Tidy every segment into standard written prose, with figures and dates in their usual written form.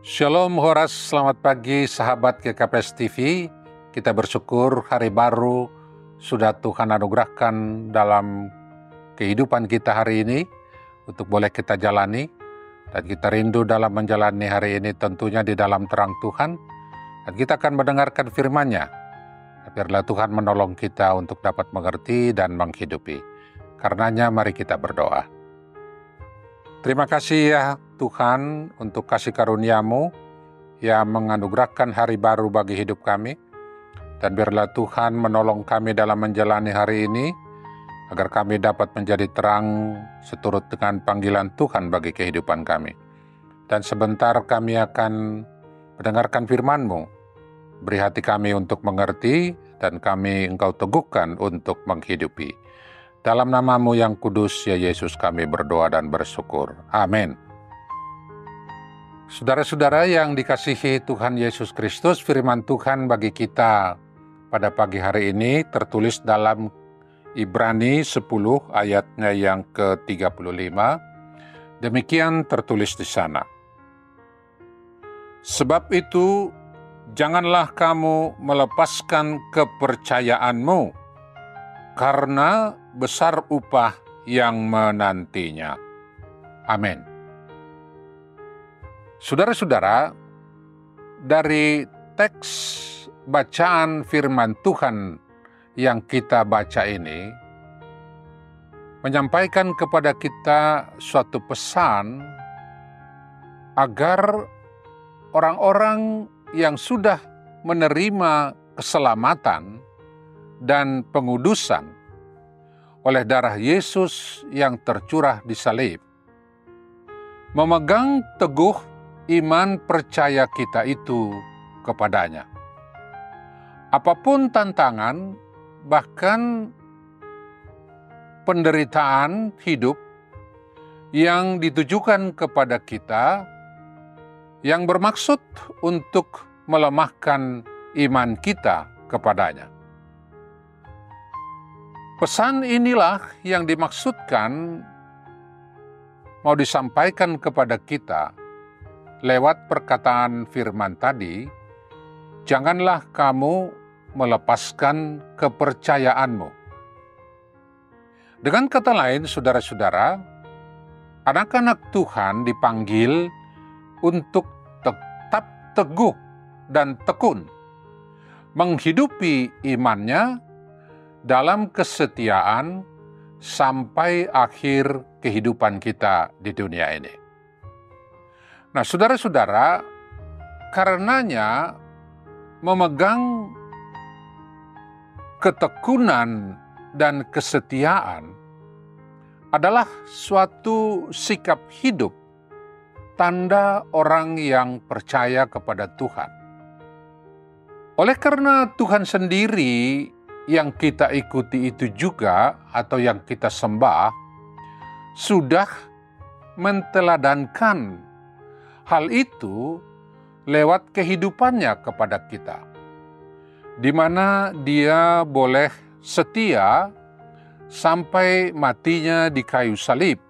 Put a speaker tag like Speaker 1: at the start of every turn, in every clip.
Speaker 1: Shalom Horas, selamat pagi sahabat GKPS TV. Kita bersyukur hari baru sudah Tuhan anugerahkan dalam kehidupan kita hari ini untuk boleh kita jalani. Dan kita rindu dalam menjalani hari ini tentunya di dalam terang Tuhan. Dan kita akan mendengarkan firman-Nya. Biarlah Tuhan menolong kita untuk dapat mengerti dan menghidupi. Karenanya mari kita berdoa. Terima kasih ya Tuhan untuk kasih karunia-Mu yang menganugerahkan hari baru bagi hidup kami. Dan biarlah Tuhan menolong kami dalam menjalani hari ini, agar kami dapat menjadi terang seturut dengan panggilan Tuhan bagi kehidupan kami. Dan sebentar kami akan mendengarkan firman-Mu. Beri hati kami untuk mengerti, dan kami Engkau teguhkan untuk menghidupi. Dalam nama-Mu yang kudus, ya Yesus, kami berdoa dan bersyukur. Amin. Saudara-saudara yang dikasihi Tuhan Yesus Kristus, firman Tuhan bagi kita pada pagi hari ini tertulis dalam Ibrani 10 ayatnya yang ke-35. Demikian tertulis di sana. Sebab itu, janganlah kamu melepaskan kepercayaanmu, karena besar upah yang menantinya. Amin. Saudara-saudara, dari teks bacaan firman Tuhan yang kita baca ini, menyampaikan kepada kita suatu pesan agar orang-orang yang sudah menerima keselamatan dan pengudusan oleh darah Yesus yang tercurah di salib, memegang teguh iman percaya kita itu kepadanya. Apapun tantangan, bahkan penderitaan hidup yang ditujukan kepada kita, yang bermaksud untuk melemahkan iman kita kepadanya. Pesan inilah yang dimaksudkan mau disampaikan kepada kita lewat perkataan firman tadi, janganlah kamu melepaskan kepercayaanmu. Dengan kata lain, saudara-saudara, anak-anak Tuhan dipanggil untuk tetap teguh dan tekun, menghidupi imannya dalam kesetiaan sampai akhir kehidupan kita di dunia ini. Nah, saudara-saudara, karenanya memegang ketekunan dan kesetiaan adalah suatu sikap hidup, tanda orang yang percaya kepada Tuhan. Oleh karena Tuhan sendiri yang kita ikuti itu juga, atau yang kita sembah, sudah menteladankan hal itu lewat kehidupannya kepada kita, di mana dia boleh setia sampai matinya di kayu salib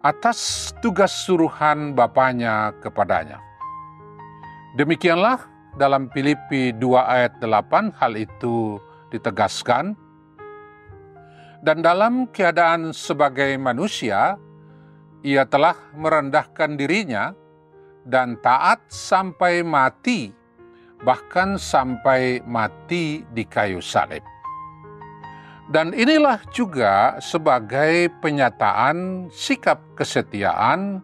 Speaker 1: atas tugas suruhan Bapanya kepadanya. Demikianlah dalam Filipi 2 ayat 8 hal itu ditegaskan. Dan dalam keadaan sebagai manusia, ia telah merendahkan dirinya dan taat sampai mati, bahkan sampai mati di kayu salib. Dan inilah juga sebagai penyataan sikap kesetiaan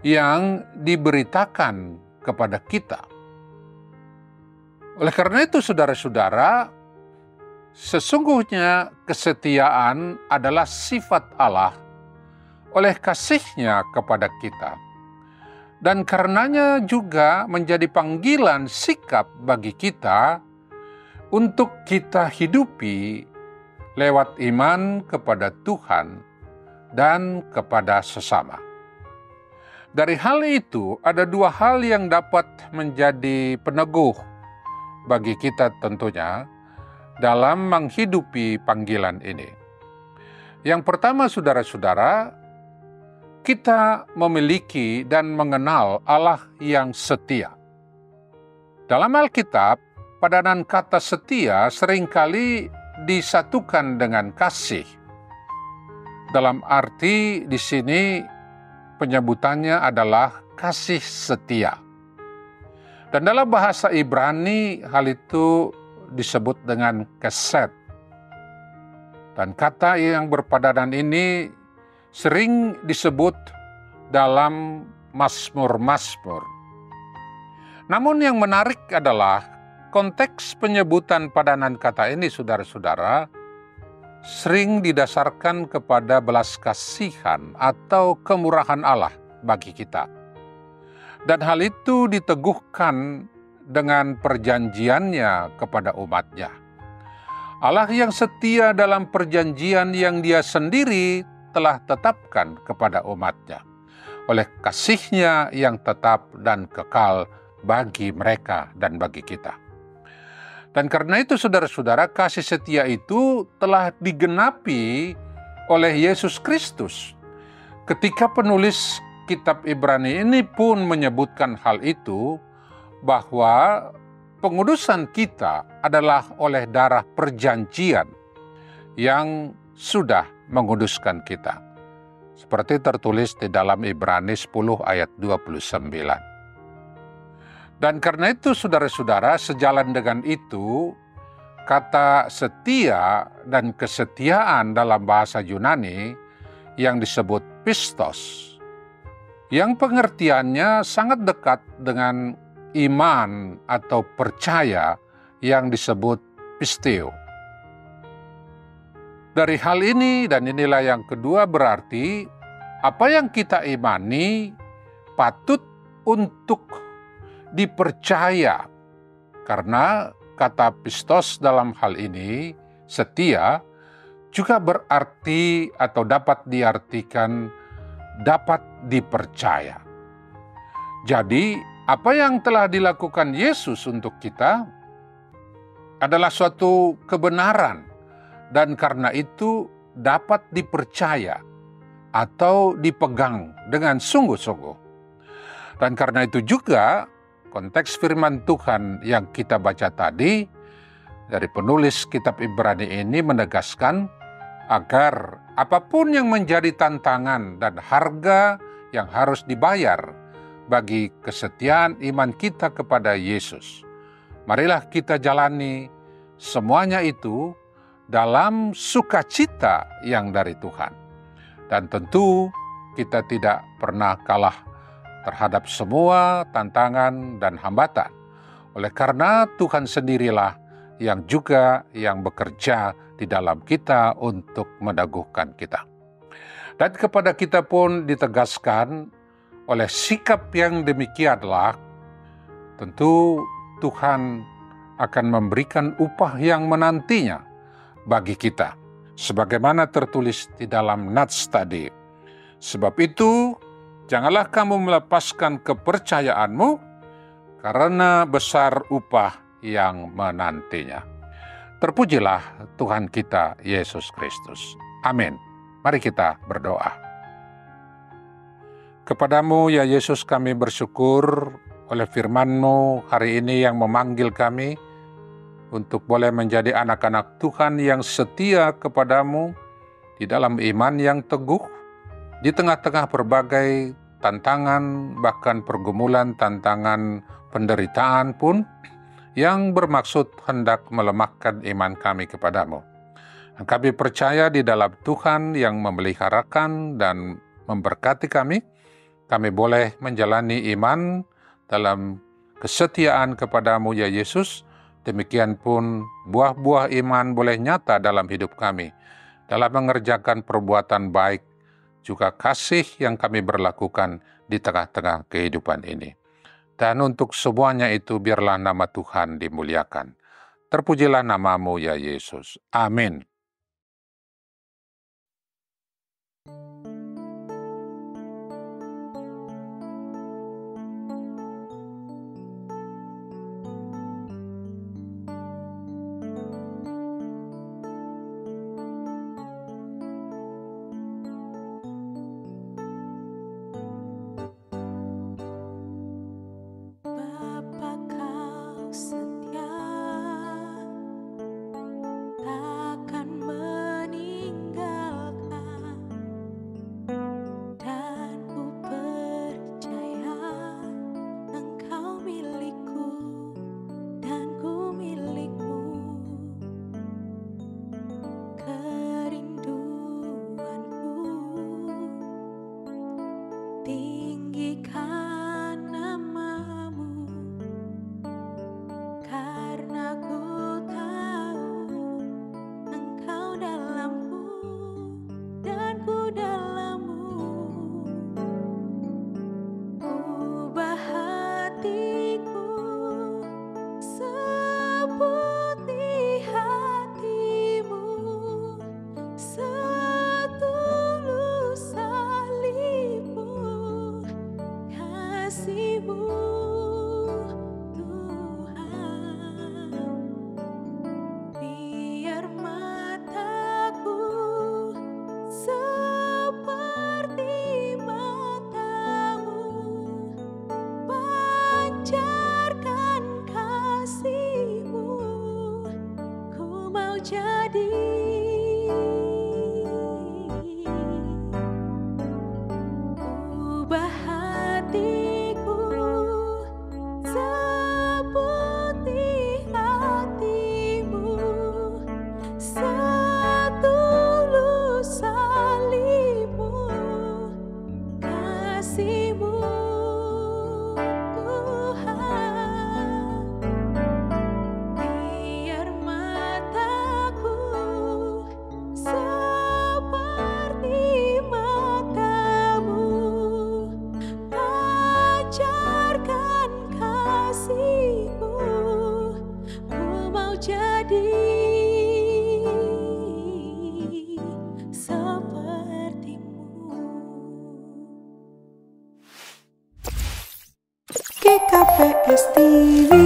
Speaker 1: yang diberitakan kepada kita. Oleh karena itu, saudara-saudara, sesungguhnya kesetiaan adalah sifat Allah oleh kasih-Nya kepada kita. Dan karenanya juga menjadi panggilan sikap bagi kita untuk kita hidupi lewat iman kepada Tuhan dan kepada sesama. Dari hal itu, ada dua hal yang dapat menjadi peneguh bagi kita tentunya dalam menghidupi panggilan ini. Yang pertama, saudara-saudara, kita memiliki dan mengenal Allah yang setia. Dalam Alkitab, padanan kata setia seringkali disatukan dengan kasih. Dalam arti di sini penyebutannya adalah kasih setia. Dan dalam bahasa Ibrani hal itu disebut dengan kesed. Dan kata yang berpadanan ini sering disebut dalam Mazmur-Mazmur. Namun yang menarik adalah konteks penyebutan padanan kata ini, saudara-saudara, sering didasarkan kepada belas kasihan atau kemurahan Allah bagi kita. Dan hal itu diteguhkan dengan perjanjiannya kepada umatnya. Allah yang setia dalam perjanjian yang Dia sendiri telah tetapkan kepada umatnya oleh kasih-Nya yang tetap dan kekal bagi mereka dan bagi kita. Dan karena itu saudara-saudara, kasih setia itu telah digenapi oleh Yesus Kristus. Ketika penulis kitab Ibrani ini pun menyebutkan hal itu, bahwa pengudusan kita adalah oleh darah perjanjian yang sudah menguduskan kita. Seperti tertulis di dalam Ibrani 10 ayat 29. Dan karena itu saudara-saudara, sejalan dengan itu, kata setia dan kesetiaan dalam bahasa Yunani yang disebut pistos, yang pengertiannya sangat dekat dengan iman atau percaya yang disebut pisteo. Dari hal ini, dan inilah yang kedua, berarti apa yang kita imani patut untuk dipercaya. Karena kata pistos dalam hal ini, setia, juga berarti atau dapat diartikan dapat dipercaya. Jadi, apa yang telah dilakukan Yesus untuk kita adalah suatu kebenaran, dan karena itu dapat dipercaya atau dipegang dengan sungguh-sungguh. Dan karena itu juga konteks firman Tuhan yang kita baca tadi dari penulis kitab Ibrani ini menegaskan agar apapun yang menjadi tantangan dan harga yang harus dibayar bagi kesetiaan iman kita kepada Yesus, marilah kita jalani semuanya itu dalam sukacita yang dari Tuhan. Dan tentu kita tidak pernah kalah terhadap semua tantangan dan hambatan. Oleh karena Tuhan sendirilah yang juga yang bekerja di dalam kita untuk meneguhkan kita. Dan kepada kita pun ditegaskan oleh sikap yang demikianlah, tentu Tuhan akan memberikan upah yang menantinya bagi kita, sebagaimana tertulis di dalam nats tadi. Sebab itu, janganlah kamu melepaskan kepercayaanmu, karena besar upah yang menantinya. Terpujilah Tuhan kita Yesus Kristus. Amin. Mari kita berdoa. Kepadamu ya Yesus kami bersyukur oleh firman-Mu hari ini yang memanggil kami untuk boleh menjadi anak-anak Tuhan yang setia kepadamu di dalam iman yang teguh, di tengah-tengah berbagai tantangan, bahkan pergumulan, tantangan penderitaan pun, yang bermaksud hendak melemahkan iman kami kepadamu. Kami percaya di dalam Tuhan yang memeliharakan dan memberkati kami boleh menjalani iman dalam kesetiaan kepadamu ya Yesus. Demikian pun buah-buah iman boleh nyata dalam hidup kami, dalam mengerjakan perbuatan baik, juga kasih yang kami berlakukan di tengah-tengah kehidupan ini. Dan untuk semuanya itu biarlah nama Tuhan dimuliakan. Terpujilah namamu ya Yesus. Amin.
Speaker 2: menyebutkan namamu, karena ku tahu Engkau dalamku dan ku dalammu. Ubah hatiku seperti hatimu, setulus salibmu, kasihmu Tuhan. Biar mataku seperti matamu, pancarkan kasihmu, ku mau jadi. Ubah hatiku seperti hatimu, setulus salibmu, kasihmu Tuhan. Biar mataku seperti matamu, pancarkan kasihmu, ku mau jadi sepertimu. GKPS TV.